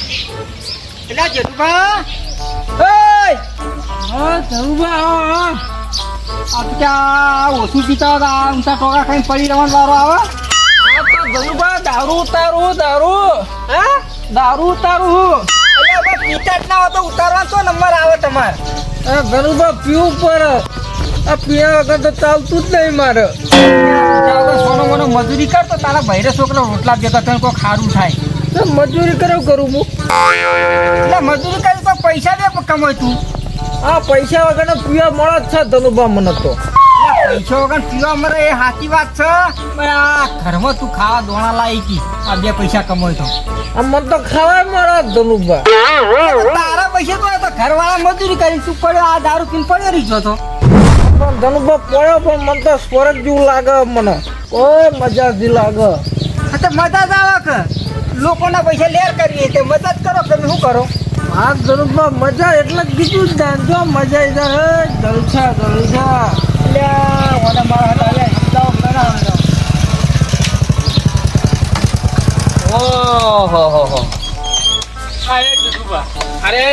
એટલે જેઠુભા ઓછું પીતા હતા ઊંચા ટોકા ખાઈને પડી રહેવાનો વારો આવે દારૂ ઉતારું પીતા જ ના હોય તો ઉતારવા શું નંબર આવે તમારે ગરુબા પીવું પડે આ પીયા વગર તો ચાલતું જ નહીં મારે સોનો મોનો મજૂરી કર તો તારા ભાઈરે છોકરા રોટલા દેતા તને કોઈ ખારું થાય તો મજૂરી કરું હું એટલે મજૂરી કરી તો પૈસા દે કમાય તું આ પૈસા વગર પીવા મળે જ છે ધનુભા મને તો પૈસા વગર પીવા મળે એ સાચી વાત છે પણ આ ઘરમાં તું ખાવા દોણા લાવી કી આ બે પૈસા કમાય તો મને તો ખાવા મળે ધનુભા તારા પૈસા તો ઘરવાળા મજૂરી કરી તું પડ્યો આ દારૂ પીને પડ્યો રહી જો તો ધનુભા પડ્યો પણ મને તો સ્વર્ગ જેવું લાગે મને કોઈ મજા જ લાગે તો મજા જ આવે કે લોકોના પૈસા લેર કરીએ તે મજા જ કરો તમે શું કરો હા ધનુભા મજા એટલે જ કીધું જ ને જો મજા આવી જાય જલસા ઓહો અરે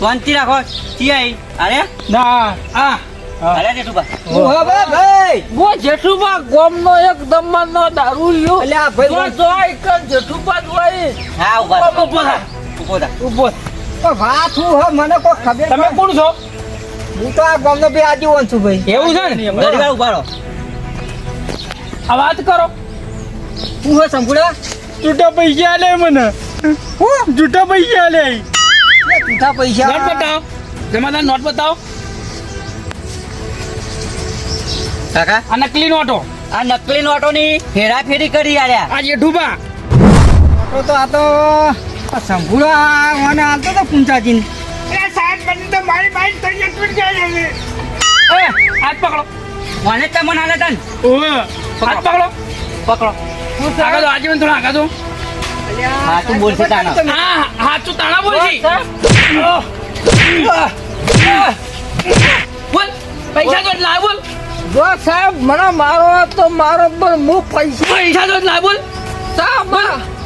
શાંતિ રાખો અરે ના અરે જેઠુબા ગોમ નો એક દમન નો દારૂ જેઠુબા વાત હું મને કોઈ ખબર તમે કોણ છો હું તો આ ગામ નો બે આજીવન છું ભાઈ એવું છે ને ઉભારો આ વાત કરો હું હે સંભળ્યા જૂઠા પૈસા આલે મને હું જૂઠા પૈસા આલે જૂઠા પૈસા નોટ બતાવો જમાદાર નોટ બતાવો કાકા આ નકલી નોટો ની ફેરાફેરી કરી આલ્યા આ જેઠુબા તો આ તો સંભુડા મને આલતો તો પૂંચાજી સાહેબ બની તો મારી બાઈક થઈ જતી જાય એ હાથ પકડો મને તમને આલે તન ઓએ હાથ પકડો આગળ આજીવન થોડા આગળ તો હા તું બોલશે તાણા હા તું તાણા બોલજી બોલ પૈસા તો લાવ બોલ જો સાહેબ મને મારો તો મારો પણ હું પૈસા તો લાવ બોલ સાહેબ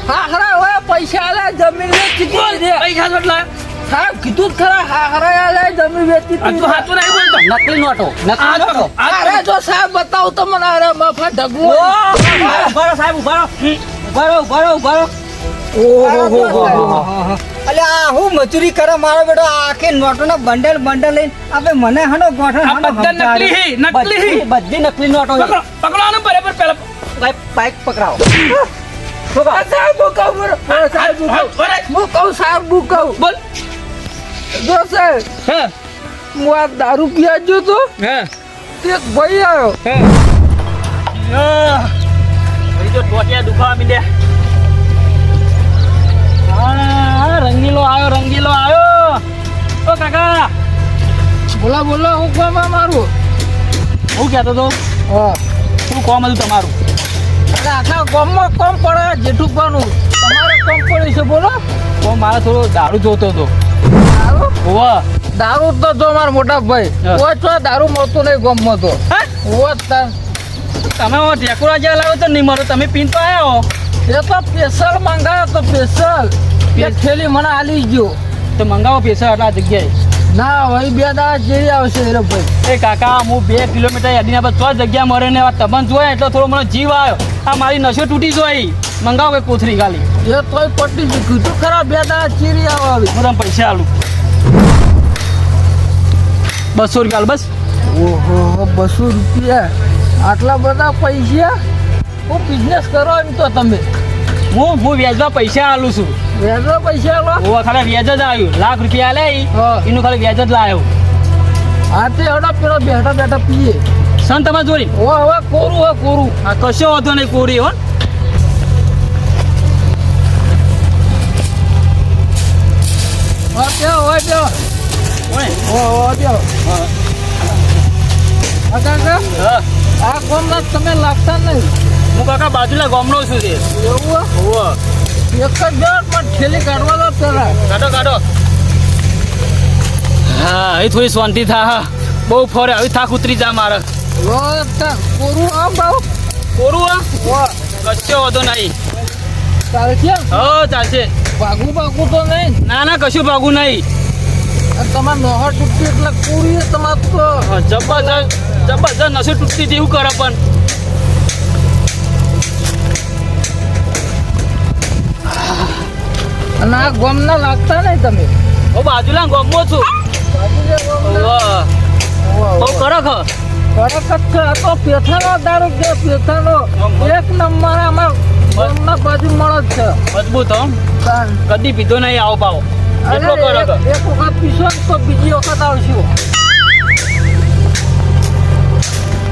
હાખરા હોય પૈસા આલે જમીન વેચી પૈસા તો લાવ સાહેબ કીધું ખરા હાખરા આલે જમીન વેચી તું હાથું નહીં બોલતો નકલી નોટો અરે જો સાહેબ બતાવ તો મને અરે મફા ઢગલો ઉભારો સાહેબ ઉભારો ઓહો અલ્યા હું મજૂરી કરે મારો બેટો આખે નોટોના બંડલ લઈને આપણે મને હનો ગોઠણ બધી નકલી નોટો પકડવાનો બરાબર પેલા બાઈક પકડાવો સાહેબ બોલ જો સાહેબ હું આ દારૂ પીવા ગયો તો એક ભાઈ આવ્યો ભાઈ તો ટોટિયા દુખાવા મીડ્યા રંગીલો આવ્યો ઓ કાકા બોલો હું કોમ મારું હું કહેતો તો શું કોમ હતું તમારું આખા ગામમાં કોમ પડે જેઠુબાનું તમારે કોમ પડ્યું છે બોલો કોમ મારે થોડો દારૂ જોતો હતો દારૂ તો જો મારા મોટા ભાઈ કોઈ તો દારૂ મળતો નહીં ગામમાં તો તમે ઢેકુરા જ્યાં લાવો તો નહીં મળો તમે પીન તો આવ્યા એ તો સ્પેશિયલ મંગાવ્યો તો સ્પેશિયલ થેલી મને આલી ગયો તો મંગાવો સ્પેશિયલ આટલા જગ્યાએ ના ભાઈ 2 દાડા જેવી આવશે એ ભાઈ એ કાકા હું 2 કિલોમીટર યાદીના પર 6 જગ્યા મરે ને તમન જોયા એટલે થોડો મને જીવ આવ્યો આ મારી નશો તૂટી જોઈ મંગાવો એક કોથરી ખાલી એ તોય પટી ગયું તો ખરા 2 દાડા ચીરી આવી હું તમને પૈસા આલું 200 રૂપિયા બસ ઓહો 200 રૂપિયા આટલા બધા પૈસા હું બિઝનેસ કરો એમ તો તમે હું વ્યાજમાં પૈસા આલું છું વ્યાજમાં પૈસા આલો ખાલી વ્યાજ જ આવ્યું લાખ રૂપિયા આલે એનું ખાલી વ્યાજ જ લાવ્યો હા તે હડા પેલો બેઠા પીએ સન તમારે જોડી હવે કોરું હા કશો વાંધો નહીં કોરી હો આ ગામના તમે લાગતા નહીં હું કાકા બાજુના ગામનો છું એવું એક જ થેલી કાઢવા દો પેલા. કાઢો હા એ થોડી શાંતિ થા હા બહુ ફરે હવે થાક ઉતરી જા મારે કોરું આમ ભાવ કોરું આ વાહ કશો વધો નહીં તારે કેમ ચાલશે ભાગું તો નહીં ના કશું ભાગું નહીં અને તમારે નોહર તૂટતી એટલે કોરી તમારે તો જબરજસ્ત નસો તૂટતી હતી એવું કરે પણ અને આ ગોમના લાગતા નહીં તમે હું બાજુલા ગમો છું બહુ કરક તો પેથાનો દારૂ કે પેથાનો એક નંબર આમાં ગોમના બાજુ મળે જ છે મજબૂત હો તાન. કદી પીધો નહીં આવો પાવો એટલો અરે, કરક એક વખત પીશો ને તો બીજી વખત આવશું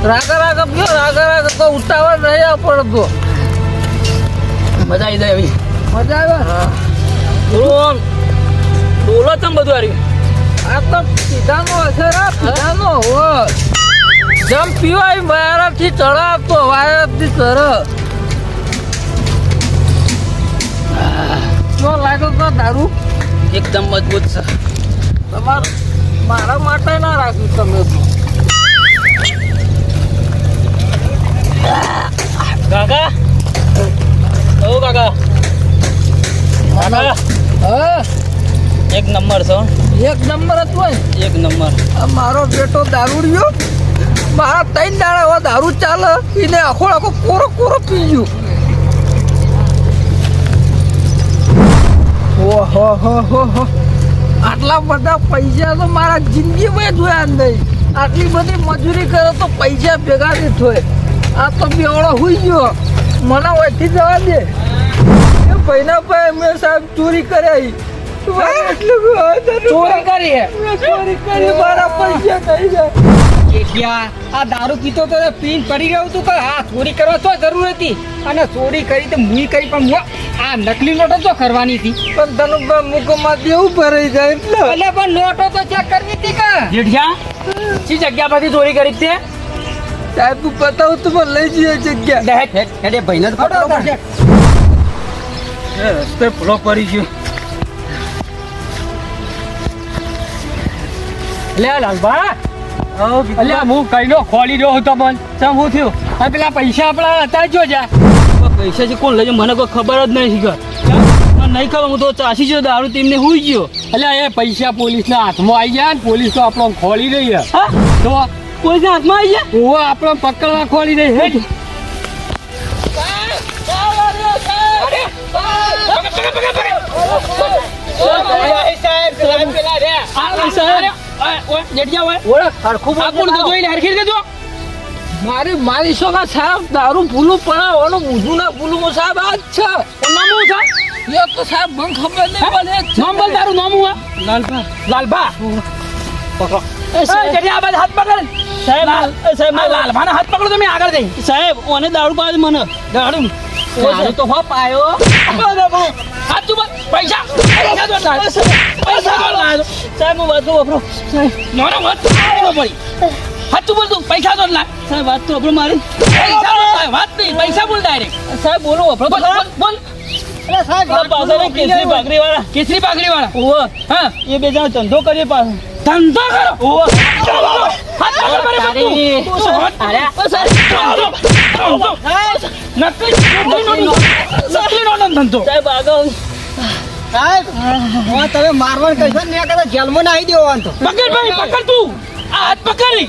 રાગા તો ઉતાવળ રહ્યા પડતો મજા આવી જાય એવી મજા આવે થોડું ડોલો તમ બધું હાર્યું આ તો પીધાનો હશે રા પીધાનો હો જમ પીવાય મારાથી ચડાવતો વાયરથી ચર શું લાગ્યો તો દારૂ એકદમ મજબૂત છે તમારે મારા માટે ના રાખ્યું તમે તો કાકા ઓ કાકા હા એક નંબર છો એક નંબર જ હોય એક નંબર આ મારો બેટો દારૂડિયો મારા 3 દાડા એવા દારૂ ચાલે એને આખો કોરો પી ગયો ઓહો આટલા બધા પૈસા તો મારા જિંદગીમાં જોયા નહીં આટલી બધી મજૂરી કરે તો પૈસા ભેગા નહીં થાય આ તો બેવડો હોઈ ગયો મને ઓછી જવા દે એ ભાઈના ભાઈ મેં સાહેબ ચોરી કર્યા ચોરી કરી મારા પૈસા થઈ જાય આ દારૂ પીતો તો પીન પડી ગયો તું કે હા ચોરી કરવા તો જરૂર હતી અને ચોરી કરી તો મુઈ કરી પણ આ નકલી નોટો તો કરવાની હતી પણ તને મુકમાં દેવું ભરાઈ જાય એટલે પણ નોટો તો ચેક કરવી હતી કે જેઠિયા શી જગ્યા પરથી ચોરી કરી તે સાહેબ તું બતાવું તો મને લઈ જઈએ જગ્યા હેડે ભાઈને તો પકડો પડશે રસ્તે ફ્લો પડી ગયો લે લાલભા અલ્યા હું કઈનો ખોલી રહ્યો હતો પણ ચમ હું થયું આ પેલા પૈસા આપણા હતા જો જા પૈસા છે કોણ લઈ મને કોઈ ખબર જ નહીં શીખર નહીં ખબર હું તો ચાસી ગયો દારૂ તેમને હુઈ ગયો એટલે એ પૈસા પોલીસના હાથમાં આવી ગયા ને પોલીસ તો આપણો ખોલી રહી હા તો કોઈના હાથમાં આવી ગયા ઓ આપણો પકડવા ખોલી રહી હેઠ મારી સોગા સાહેબ દારૂ ભૂલું પડાવવાનું મૂજું ના ભૂલું સાહેબ આ જ છે નામું છે એ તો સાહેબ મને ખબર નહીં પડે નામ બોલ તારું નામું લાલભા પકડો હાથ પકડ સાહેબ લાલભાનો હાથ પકડો તમે આગળ જઈ સાહેબ ઓને દારૂ પાડે મને દારૂ તો હો પાયો હાથ તું પૈસા સાહેબ હું વાત વપરો મારો વાત પડી હાથ તું બોલ તું પૈસા તો લાગ સાહેબ વાત તો વપરો મારી વાત નહીં પૈસા બોલ ડાયરેક્ટ સાહેબ બોલો વપરો બોલ કેસરી પાઘડી વાળા ઓહો હા એ બે જણા ધંધો કરીએ પાછો ધંધો કરો ઓહો તમે મારવાનું કહીશો ને કદાચ જેલમાં નાખી દેવાનો તો પકડ ભાઈ પકડ તું આ હાથ પકડી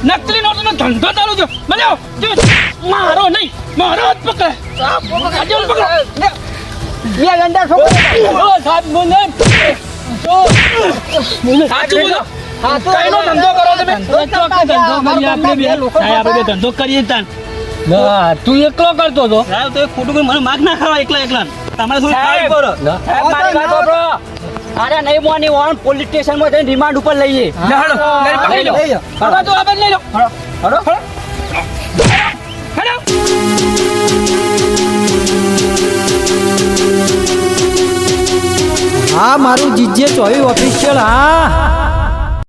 નકલી નોટનો ધંધો ચાલુ છે મને મારો નહીં મારો હાથ પકડ બે ગંડા છોકરા સાહેબ મને સાચું બોલો કઈનો ધંધો કરો તમે ધંધો કરીએ તાન તું એકલો કરતો હતો સાહેબ તો ખોટું કોઈ મને માગ ના ખાવા એકલા તમારે થોડું ખાઈ કરો મારી વાત સાંભળો. અરે નહીં મોની ઓન પોલીસ સ્ટેશન માં જઈને રિમાન્ડ ઉપર લઈએ લઈ લો તો આપણે લઈ લો હડો હા મારું જીજે ચોવી ઓફિશિયલ હા